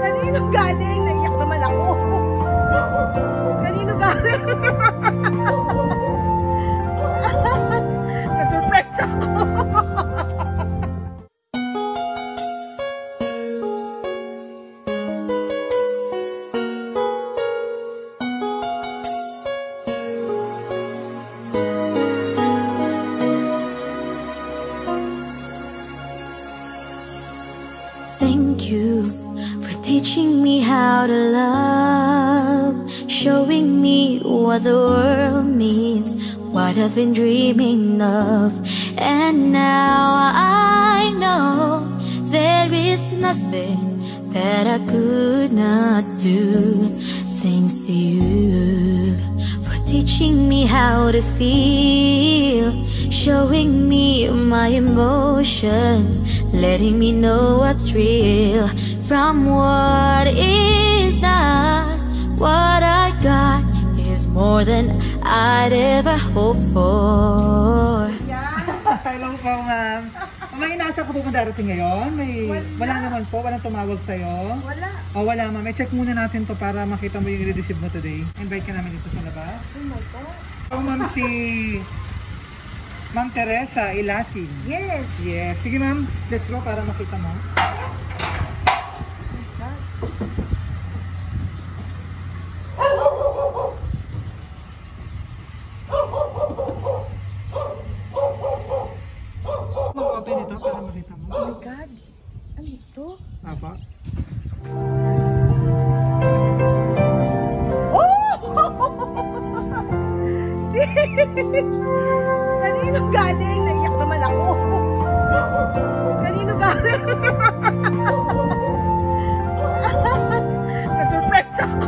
Kanino galing? Naiyak naman ako. Kanino galing? Na-surprise ako. Thank you for teaching me how to love, showing me what the world means, what I've been dreaming of. And now I know there is nothing that I could not do. Thanks to you for teaching me how to feel, showing me my emotions, letting me know what's real from what is not. What I got is more than I'd ever hoped for. Hello po, ma'am. May nasa ka po darating ngayon? Wala naman po, walang tumawag sa'yo? Wala. O wala, ma'am. I-check muna natin to para makita mo yung i-receive mo today. Invite ka namin dito sa labas. Ano to? O ma'am, si Ma'am Teresa Ilasin. Yes. Yes. Sige ma'am, let's go para makita mo. Mag-open ito para makita mo. Oh my God. Ano ito? Apa? Oh! Kanino galing? Naiyak naman ako. Kanino galing? Na-surprise ako.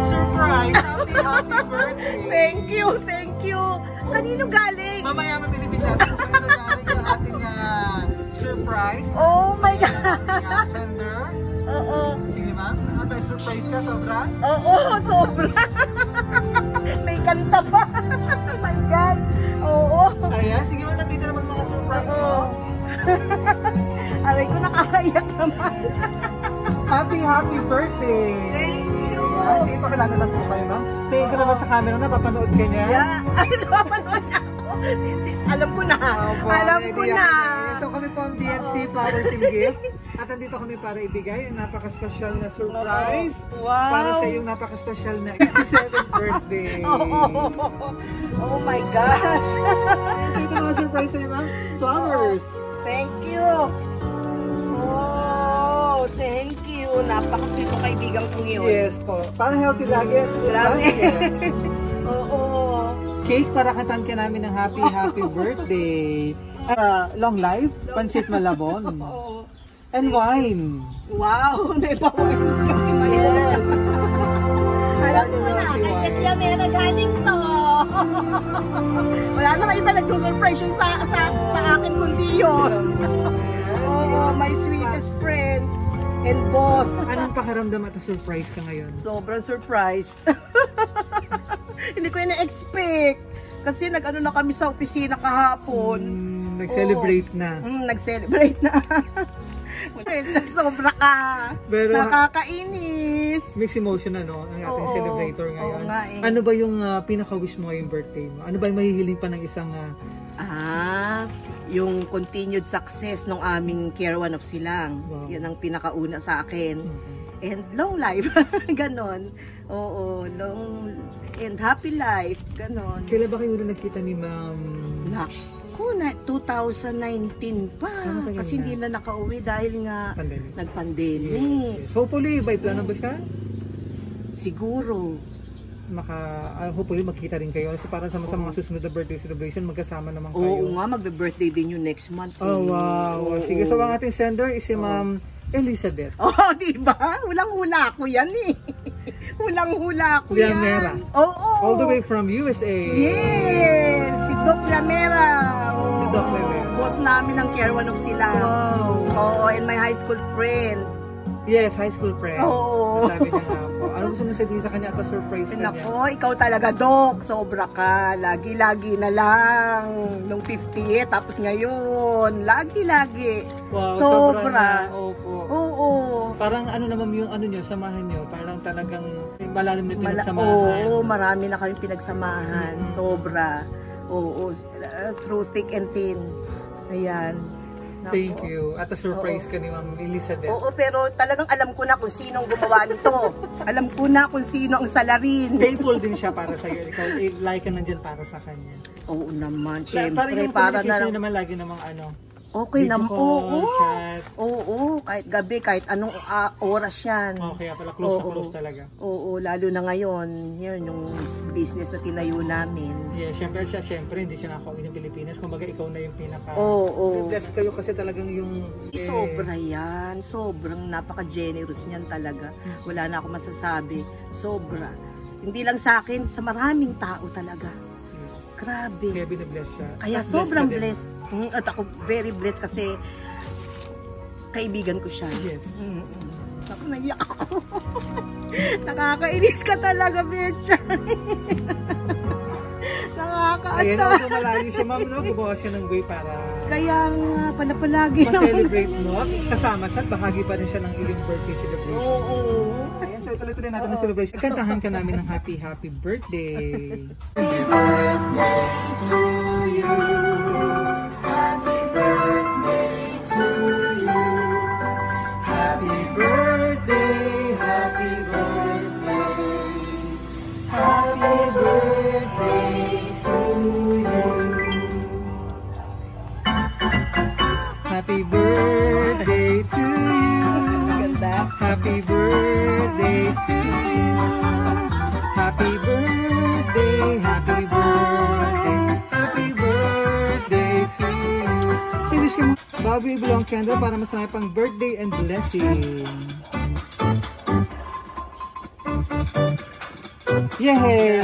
Surprise! Happy birthday! Thank you, thank you. Kanino galing? Mamaya mamilipin natin kung kanino galing yung ating surprise. Oh my God. Ating sender. Oo. Sige ma'am, surprise ka sobra? Oo, sobra. May kanta pa. Oh my God. Oo. Ayan, sige ma'am, napita naman mga surprise mo. Aray ko, nakakaiyak naman. Happy birthday! Thank you. Ayan, sige, pakilala lang po kayo ma'am. Tingin ka naman sa camera na, papanood ka niya. Yeah. Ay, napanood niya ako. Alam ko na. Alam ko na. So kami po ang DFC Flowers and Gift. At nandito kami para ibigay ang napaka-special na surprise. Wow. Para sa iyong napaka-special na 87th birthday. Oh my gosh. So ito mga surprise sa'yo ma'am. Flowers. Thank you. Oh, thank you. Napaka-sweet ko kaibigan kong yun. Yes po. Para healthy lagi. Grabe. Oo. Cake para katan ka namin ng happy birthday. Long life, pansit malabon. Oo. And wine. Wow, may pawin kasi mayroon. Alam mo na, kay Yamera galing to. Wala naman iba nagsusurprise yung sa akin kundi yun. Oh, my sweetest friend and boss. Anong pakiramdam at surprise ka ngayon? Sobrang surprised. Hindi ko na-expect. Kasi nag-ano na kami sa opisina kahapon. Nag-celebrate na. Nag-celebrate na. Sobra ka. Pero, nakakainis. Mixed emotion na, no? Ang ating celebrator ngayon. Oo nga eh. Ano ba yung pinaka-wish mo ngayong birthday mo? Ano ba yung mahihiling pa ng isang... yung continued success ng aming Care One of Silang. Wow. Yan ang pinakauna sa akin. And long life. Ganon. Oo, long and happy life. Ganon. Kailan ba kayo nagkita ni Ma'am? Naku, 2019 pa. Kasi hindi na nakauwi dahil nga nag-pandemic. Yes. Hopefully, by plano ba siya? Siguro. Hopefully magkita rin kayo. So para sa mga susunod na birthday celebration, magkasama naman kayo. Oo nga, magbe-birthday din yung next month. Oh, wow. Sige, so ang ating sender is si Ma'am Elizabeth. Oh, diba? Hulang-hula ako yan eh. Hulang-hula ako yan. Lamera. Oo. All the way from USA. Yes! Si Doc Lamera. Si Doc Lamera. Boss namin ng Care One of Sila. Wow. Oo, and my high school friend. Yes, high school friend. Oo. Sabi niya nga po. Ano Ano gusto mo sabihin sa kanya at surprise ka niya? Nako, ikaw talaga, Dok. Sobra ka. Lagi-lagi na lang. Nung 50, tapos ngayon. Lagi-lagi. Wow, sobra. Opo. Oo. Parang ano naman yung ano nyo, samahan nyo. Parang talagang malalim na pinagsamahan. Oo, marami na kaming pinagsamahan. Sobra. Oo. Through thick and thin. Ayan. Thank you. At surprise ka ni Ma'am Elizabeth. Oo, pero talagang alam ko na kung sinong gumawa nito. Alam ko na kung sino ang salarin. Thankful din siya para sa iyo. Ikaw, like ka nandyan para sa kanya. Oo naman, Parang syempre. yung Para communication na naman lagi namang ano. okay video naman. call, Oo. chat. Oo, kahit gabi, kahit anong oras yan. Okay, pala close na Oo. close talaga. Oo, lalo na ngayon, yun, yung business na tinayo namin. Yeah, syempre hindi siya nakakauwi ng Pilipinas. Kumbaga ikaw na yung pinaka... Oo. Blessed kayo kasi talagang yung... Sobra yan. Sobrang napaka-generous niyan talaga. Wala na ako masasabi. Sobra. Hindi lang sa akin, sa maraming tao talaga. Grabe. Kaya binabless siya. Kaya At sobrang ka din. blessed. At ako very blessed kasi kaibigan ko siya. Yes. Ako, naiyak ako. Nakakainis ka talaga, Betcha. Ayan, Nakakaasa. also malayo siya, ma'am, no? Gumawa siya ng way para Kaya nga, palagi ma-celebrate mo. Kasama siya at bahagi pa rin siya ng iyong birthday celebration. Oo. Ayan, so ituloy-tuloy natin ang celebration. Kantahan ka namin ng happy birthday. Happy birthday, happy birthday. Happy birthday to you. Happy birthday to you. Ganda. Happy birthday to you. Happy birthday, happy birthday, happy birthday to you. Sinish ka mo, Bobby Belong Candle para masaya pang birthday and blessing. Yay!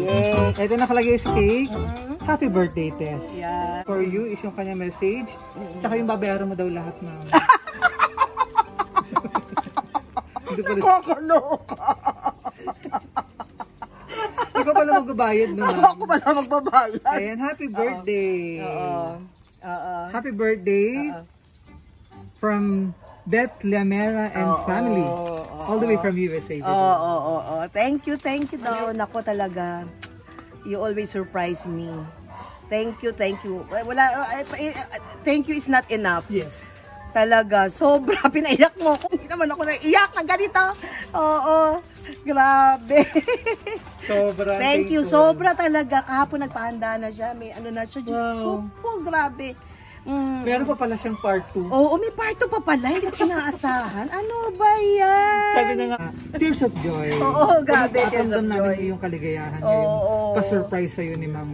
Yay! Ito nakalagay sa cake. Happy birthday, Tess. Yeah. For you is yung kanya message. Tsaka yung babayaran mo daw lahat na. Hindi pala. Nakakaloka. Ikaw pala magbabayad no, ma'am. Ako pala magbabayad. Ayan, happy birthday. Oo. Happy birthday from Beth Lamera and family. All the way from USA. Oo. Thank you daw. Nako talaga. You always surprise me. Thank you. Thank you is not enough. Yes. Talaga, sobra. Pinaiyak mo ako. Hindi naman ako naiyak ng ganito. Oo. Grabe. Sobra. Thank you. Sobra talaga. Kahapon nagpahanda na siya. May ano na siya. Diyos Wow. ko. Grabe. Meron pa pala siyang part 2. Oo, may part 2 pa pala. Hindi ko inaasahan. Ano ba yan? Sabi na nga, tears of joy. Oo, grabe, tears of Pakiramdam joy. namin yung kaligayahan Oo. ngayon. Pa-surprise sa'yo ni Ma'am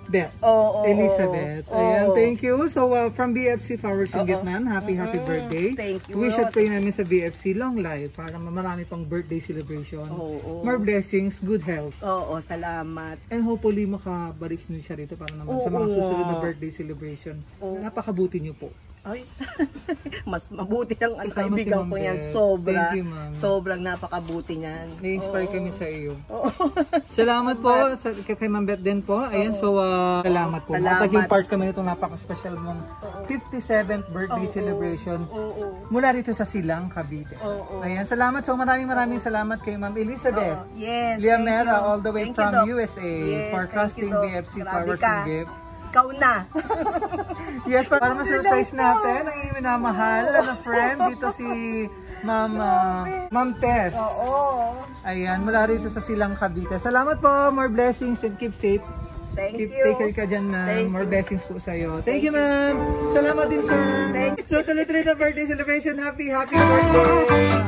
Beth. Oo. Elizabeth. Ayan, thank you. So, from BFC Flowers in Vietnam, happy birthday. Thank you. Wish at pray namin sa BFC long life para marami pang birthday celebration. Oo. More blessings, good health. Oo, salamat. And hopefully makabalik din siya rito para naman sa mga Oo. susunod na birthday celebration. Napakabuti niyo po. Ay, mas mabuti ang Kasama si kaibigan Ma'am ko yan. Beth. Sobra. Thank you, ma'am. Sobrang napakabuti niyan. Na-inspire kami sa iyo. Oo. Salamat po kay Ma'am Beth din po. Ayan, so salamat po. Salamat. Naging part kami nitong napaka-special mong 57th birthday celebration Oo. mula rito sa Silang, Cavite. Oo. Ayan, salamat. So maraming salamat kay Ma'am Elizabeth Yes. Liamera thank you. all the way Thank you, from Doc. USA Yes, for thank trusting you, Doc. BFC Grabe Flowers ka. and Gift. Ikaw na. Yes, para ma-surprise natin ang iyong minamahal na friend dito si Ma'am Tess. Oo. Ayan, mula rito sa Silang, Cavite. Salamat po. More blessings and keep safe. Thank you. Take care ka dyan, ma'am. Thank More you. blessings po sa'yo. Thank you, ma'am. Salamat din, sir. Thank So, tuloy-tuloy na birthday celebration. Happy birthday!